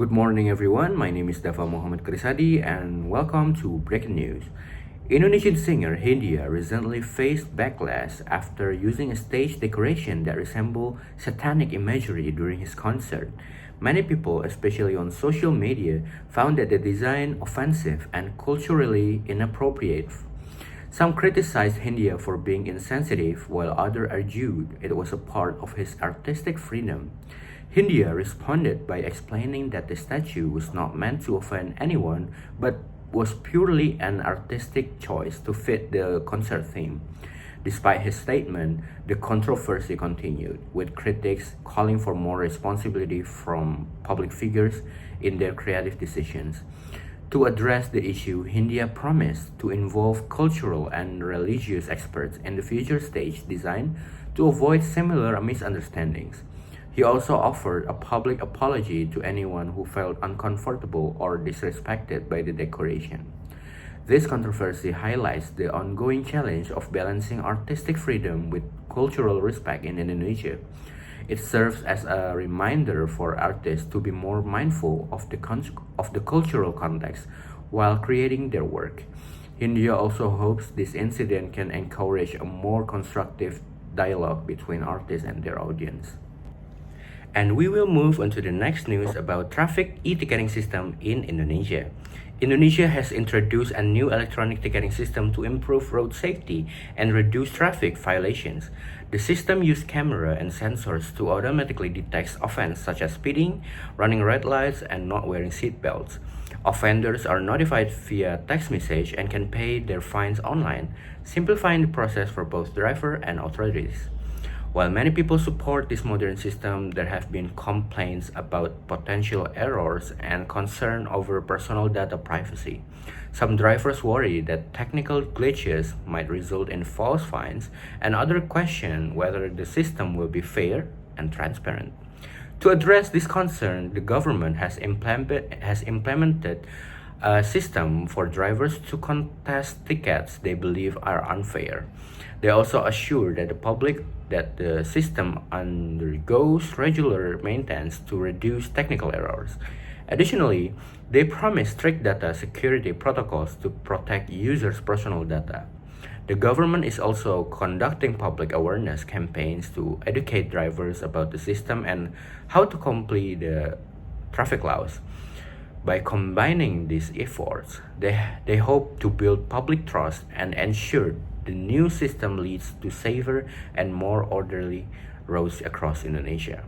Good morning, everyone. My name is Daffa Khrisadi, and welcome to Breaking News. Indonesian singer Hindia recently faced backlash after using a stage decoration that resembled satanic imagery during his concert. Many people, especially on social media, found that the design offensive and culturally inappropriate. Some criticized Hindia for being insensitive, while others argued it was a part of his artistic freedom. Hindia responded by explaining that the statue was not meant to offend anyone, but was purely an artistic choice to fit the concert theme. Despite his statement, the controversy continued, with critics calling for more responsibility from public figures in their creative decisions. To address the issue, Hindia promised to involve cultural and religious experts in the future stage design to avoid similar misunderstandings. He also offered a public apology to anyone who felt uncomfortable or disrespected by the decoration. This controversy highlights the ongoing challenge of balancing artistic freedom with cultural respect in Indonesia. It serves as a reminder for artists to be more mindful of the cultural context while creating their work. India also hopes this incident can encourage a more constructive dialogue between artists and their audience. And we will move on to the next news about traffic e-ticketing system in Indonesia. Indonesia has introduced a new electronic ticketing system to improve road safety and reduce traffic violations. The system uses camera and sensors to automatically detect offenses such as speeding, running red lights, and not wearing seat belts. Offenders are notified via text message and can pay their fines online, simplifying the process for both driver and authorities. While many people support this modern system, there have been complaints about potential errors and concern over personal data privacy. Some drivers worry that technical glitches might result in false fines, and others question whether the system will be fair and transparent. To address this concern, the government has implemented a system for drivers to contest tickets they believe are unfair. They also assure that the public that the system undergoes regular maintenance to reduce technical errors. Additionally, they promise strict data security protocols to protect users' personal data. The government is also conducting public awareness campaigns to educate drivers about the system and how to comply the traffic laws. By combining these efforts, they hope to build public trust and ensure the new system leads to safer and more orderly roads across Indonesia.